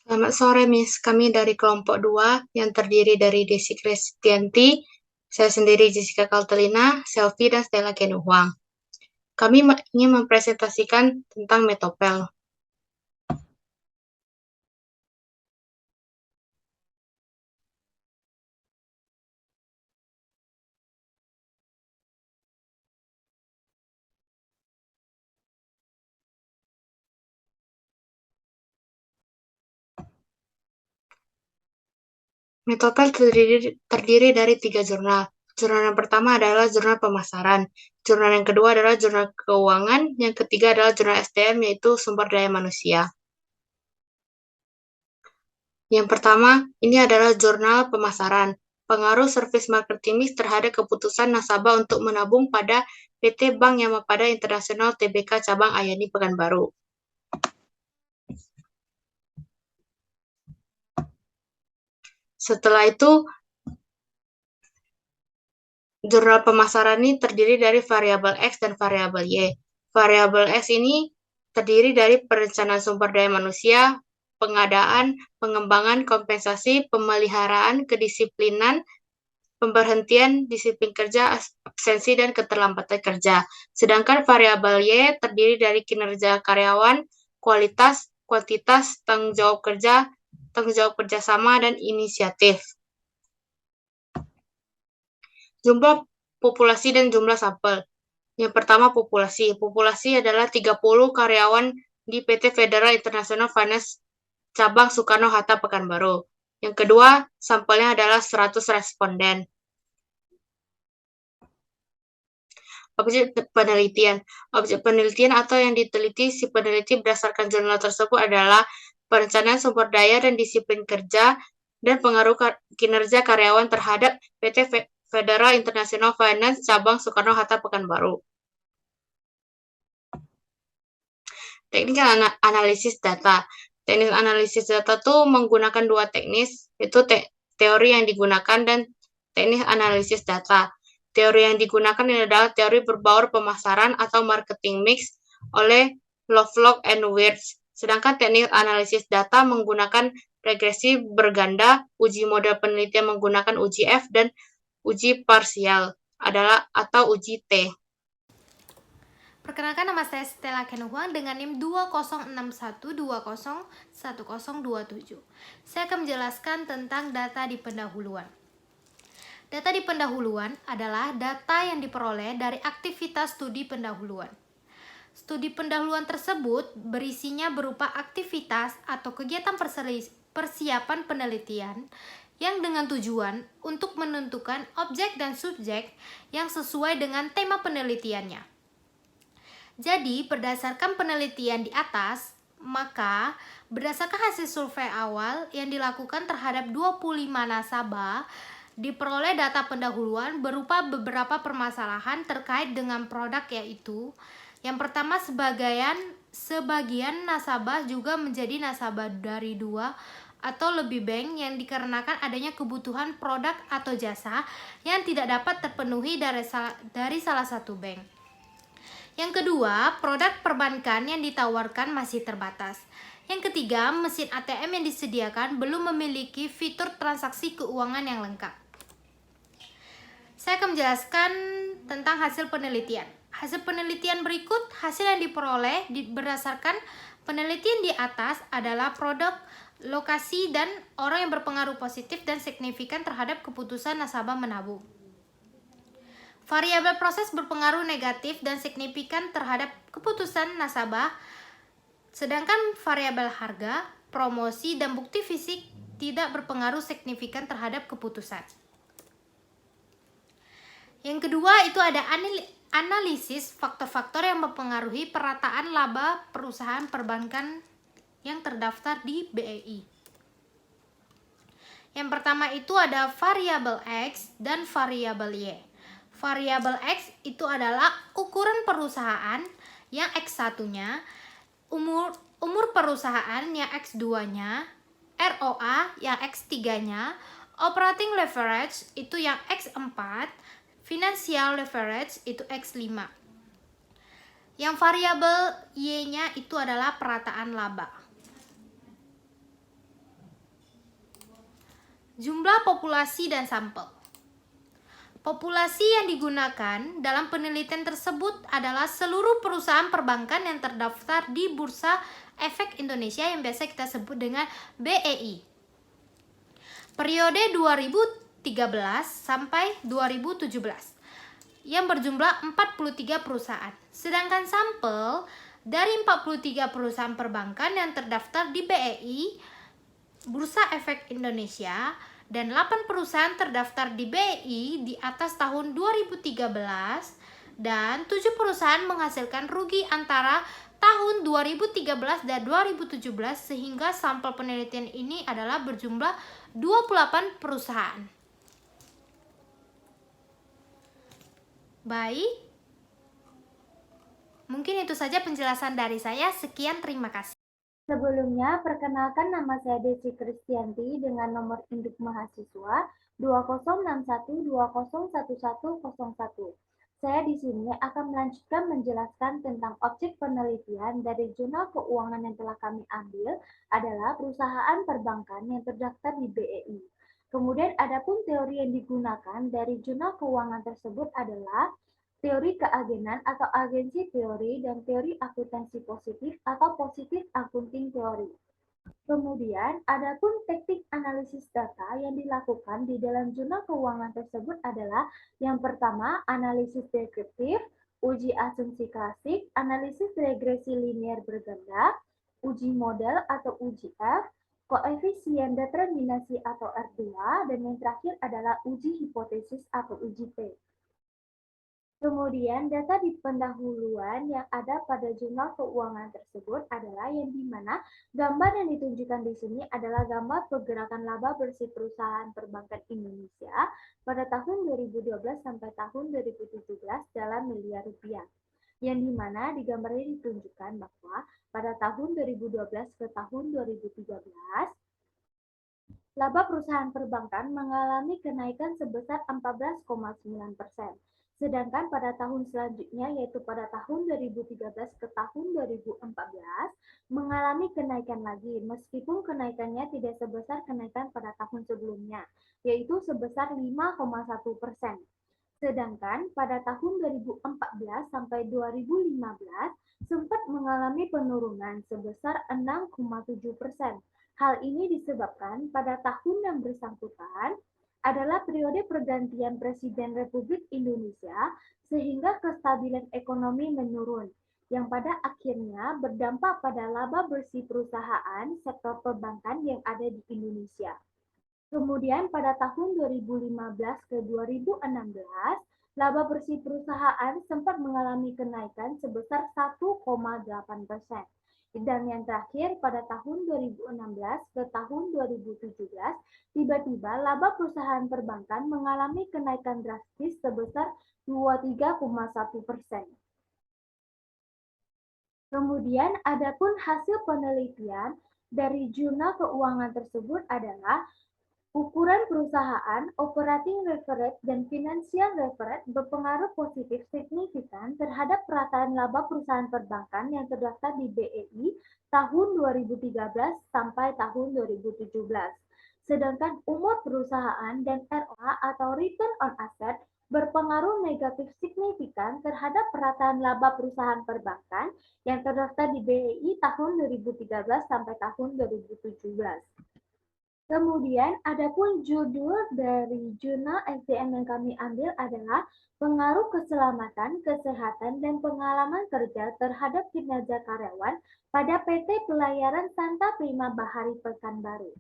Selamat sore, Miss. Kami dari kelompok 2 yang terdiri dari Desi Kristianti, saya sendiri Jessica Kaltelina, Selvi, dan Stella Kenuhuang. Kami ingin mempresentasikan tentang metopel. Metopel terdiri dari 3 jurnal. Jurnal yang pertama adalah jurnal pemasaran. Jurnal yang kedua adalah jurnal keuangan. Yang ketiga adalah jurnal SDM, yaitu sumber daya manusia. Yang pertama, ini adalah jurnal pemasaran. Pengaruh service marketing mix terhadap keputusan nasabah untuk menabung pada PT Bank Yamapada Internasional Tbk Cabang Ayani Pekanbaru. Setelah itu, jurnal pemasaran ini terdiri dari variabel X dan variabel Y. Variabel X ini terdiri dari perencanaan sumber daya manusia, pengadaan, pengembangan, kompensasi, pemeliharaan, kedisiplinan, pemberhentian, disiplin kerja, absensi, dan keterlambatan kerja. Sedangkan variabel Y terdiri dari kinerja karyawan, kualitas, kuantitas, tanggung jawab kerjasama, dan inisiatif. Jumlah populasi dan jumlah sampel. Yang pertama, populasi. Populasi adalah 30 karyawan di PT Federal International Finance Cabang Soekarno-Hatta Pekanbaru. Yang kedua, sampelnya adalah 100 responden. Objek penelitian. Objek penelitian atau yang diteliti si peneliti berdasarkan jurnal tersebut adalah perencanaan sumber daya dan disiplin kerja dan pengaruh kinerja karyawan terhadap PT Federal International Finance Cabang Soekarno-Hatta Pekanbaru. Teknik analisis data. Teknik analisis data itu menggunakan dua teknis, yaitu teori yang digunakan dan teknik analisis data. Teori yang digunakan adalah teori berbaur pemasaran atau marketing mix oleh Lovelock and Wirtz. Sedangkan teknik analisis data menggunakan regresi berganda, uji model penelitian menggunakan uji F, dan uji parsial atau uji T. Perkenalkan, nama saya Stella Kenuhuang dengan NIM 2061201027. Saya akan menjelaskan tentang data di pendahuluan. Data di pendahuluan adalah data yang diperoleh dari aktivitas studi pendahuluan. Studi pendahuluan tersebut berisinya berupa aktivitas atau kegiatan persiapan penelitian yang dengan tujuan untuk menentukan objek dan subjek yang sesuai dengan tema penelitiannya. Jadi, berdasarkan penelitian di atas, maka berdasarkan hasil survei awal yang dilakukan terhadap 25 nasabah, diperoleh data pendahuluan berupa beberapa permasalahan terkait dengan produk, yaitu yang pertama, sebagian nasabah juga menjadi nasabah dari 2 atau lebih bank yang dikarenakan adanya kebutuhan produk atau jasa yang tidak dapat terpenuhi dari salah satu bank. Yang kedua, produk perbankan yang ditawarkan masih terbatas. Yang ketiga, mesin ATM yang disediakan belum memiliki fitur transaksi keuangan yang lengkap. Saya akan menjelaskan tentang hasil penelitian. Hasil penelitian berikut, hasil yang diperoleh berdasarkan penelitian di atas adalah produk, lokasi, dan orang yang berpengaruh positif dan signifikan terhadap keputusan nasabah menabung. Variabel proses berpengaruh negatif dan signifikan terhadap keputusan nasabah, sedangkan variabel harga, promosi, dan bukti fisik tidak berpengaruh signifikan terhadap keputusan. Yang kedua itu ada analisis faktor-faktor yang mempengaruhi perataan laba perusahaan perbankan yang terdaftar di BEI. Yang pertama itu ada variabel X dan variabel Y. Variabel X itu adalah ukuran perusahaan yang X1-nya, umur perusahaan yang X2-nya, ROA yang X3-nya, operating leverage itu yang X4, financial leverage itu X5. Yang variabel Y-nya itu adalah perataan laba. Jumlah populasi dan sampel. Populasi yang digunakan dalam penelitian tersebut adalah seluruh perusahaan perbankan yang terdaftar di Bursa Efek Indonesia yang biasa kita sebut dengan BEI. Periode 2013 sampai 2017 yang berjumlah 43 perusahaan. Sedangkan sampel dari 43 perusahaan perbankan yang terdaftar di BEI, Bursa Efek Indonesia, dan 8 perusahaan terdaftar di BEI di atas tahun 2013 dan 7 perusahaan menghasilkan rugi antara tahun 2013 dan 2017 sehingga sampel penelitian ini adalah berjumlah 28 perusahaan. Baik, mungkin itu saja penjelasan dari saya. Sekian, terima kasih. Sebelumnya, perkenalkan nama saya Desi Kristianti dengan nomor induk mahasiswa 2061201101. Saya di sini akan melanjutkan menjelaskan tentang objek penelitian dari jurnal keuangan yang telah kami ambil adalah perusahaan perbankan yang terdaftar di BEI. Kemudian adapun teori yang digunakan dari jurnal keuangan tersebut adalah teori keagenan atau agensi teori dan teori akuntansi positif atau positif accounting teori. Kemudian, adapun teknik analisis data yang dilakukan di dalam jurnal keuangan tersebut adalah yang pertama, analisis deskriptif, uji asumsi klasik, analisis regresi linear berganda, uji model atau uji F, koefisien determinasi atau R2, dan yang terakhir adalah uji hipotesis atau uji P. Kemudian, data di pendahuluan yang ada pada jurnal keuangan tersebut adalah yang dimana gambar yang ditunjukkan di sini adalah gambar pergerakan laba bersih perusahaan perbankan Indonesia pada tahun 2012 sampai tahun 2017 dalam miliar rupiah. Yang dimana di gambar ini ditunjukkan bahwa pada tahun 2012 ke tahun 2013, laba perusahaan perbankan mengalami kenaikan sebesar 14,9%. Sedangkan pada tahun selanjutnya, yaitu pada tahun 2013 ke tahun 2014, mengalami kenaikan lagi, meskipun kenaikannya tidak sebesar kenaikan pada tahun sebelumnya, yaitu sebesar 5,1%. Sedangkan pada tahun 2014 sampai 2015 sempat mengalami penurunan sebesar 6,7%. Hal ini disebabkan pada tahun yang bersangkutan adalah periode pergantian Presiden Republik Indonesia sehingga kestabilan ekonomi menurun, yang pada akhirnya berdampak pada laba bersih perusahaan sektor perbankan yang ada di Indonesia. Kemudian pada tahun 2015 ke 2016, laba bersih perusahaan sempat mengalami kenaikan sebesar 1,8%. Dan yang terakhir, pada tahun 2016 ke tahun 2017, tiba-tiba laba perusahaan perbankan mengalami kenaikan drastis sebesar 23,1%. Kemudian, adapun hasil penelitian dari jurnal keuangan tersebut adalah ukuran perusahaan, operating leverage, dan financial leverage berpengaruh positif signifikan terhadap perataan laba perusahaan perbankan yang terdaftar di BEI tahun 2013 sampai tahun 2017. Sedangkan umur perusahaan dan ROA atau return on asset berpengaruh negatif signifikan terhadap perataan laba perusahaan perbankan yang terdaftar di BEI tahun 2013 sampai tahun 2017. Kemudian, adapun judul dari jurnal SDM yang kami ambil adalah pengaruh keselamatan, kesehatan, dan pengalaman kerja terhadap kinerja karyawan pada PT Pelayaran Santa Prima Bahari Pekanbaru.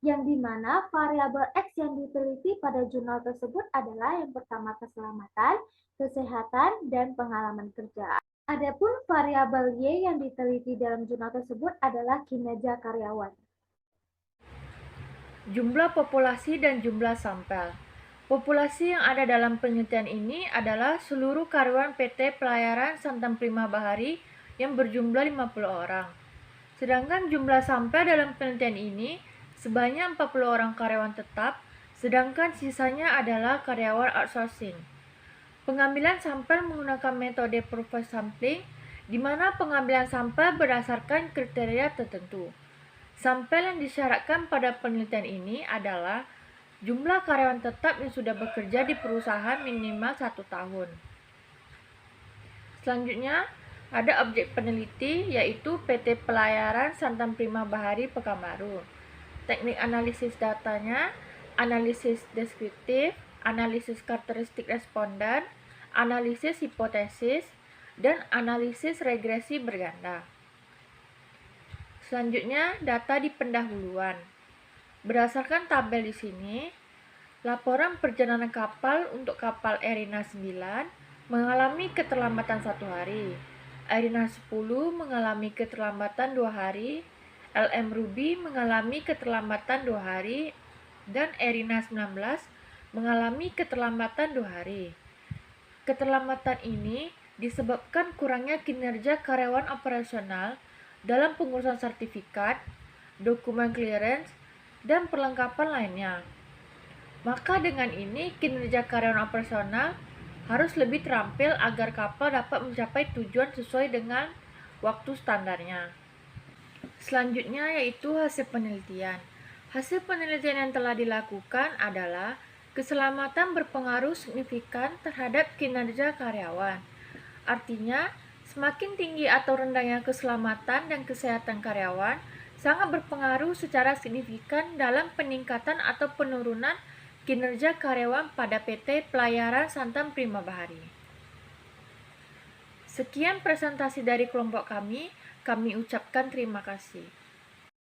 Yang dimana variabel X yang diteliti pada jurnal tersebut adalah yang pertama keselamatan, kesehatan, dan pengalaman kerja. Adapun variabel Y yang diteliti dalam jurnal tersebut adalah kinerja karyawan. Jumlah populasi dan jumlah sampel. Populasi yang ada dalam penelitian ini adalah seluruh karyawan PT Pelayaran Santa Prima Bahari yang berjumlah 50 orang. Sedangkan jumlah sampel dalam penelitian ini sebanyak 40 orang karyawan tetap, sedangkan sisanya adalah karyawan outsourcing. Pengambilan sampel menggunakan metode profile sampling, di mana pengambilan sampel berdasarkan kriteria tertentu. Sampel yang disyaratkan pada penelitian ini adalah Jumlah karyawan tetap yang sudah bekerja di perusahaan minimal 1 tahun. Selanjutnya, ada objek peneliti yaitu PT Pelayaran Santam Prima Bahari Pekanbaru. Teknik analisis datanya, analisis deskriptif, analisis karakteristik responden, analisis hipotesis, dan analisis regresi berganda. Selanjutnya, data di pendahuluan. Berdasarkan tabel di sini, laporan perjalanan kapal untuk kapal Erina 9 mengalami keterlambatan 1 hari, Erina 10 mengalami keterlambatan 2 hari, LM Ruby mengalami keterlambatan 2 hari, dan Erina 19 mengalami keterlambatan 2 hari. Keterlambatan ini disebabkan kurangnya kinerja karyawan operasional dalam pengurusan sertifikat, dokumen clearance, dan perlengkapan lainnya. Maka dengan ini kinerja karyawan operasional harus lebih terampil agar kapal dapat mencapai tujuan sesuai dengan waktu standarnya. Selanjutnya yaitu hasil penelitian. Hasil penelitian yang telah dilakukan adalah keselamatan berpengaruh signifikan terhadap kinerja karyawan. Artinya, semakin tinggi atau rendahnya keselamatan dan kesehatan karyawan sangat berpengaruh secara signifikan dalam peningkatan atau penurunan kinerja karyawan pada PT Pelayaran Santam Prima Bahari. Sekian presentasi dari kelompok kami ucapkan terima kasih.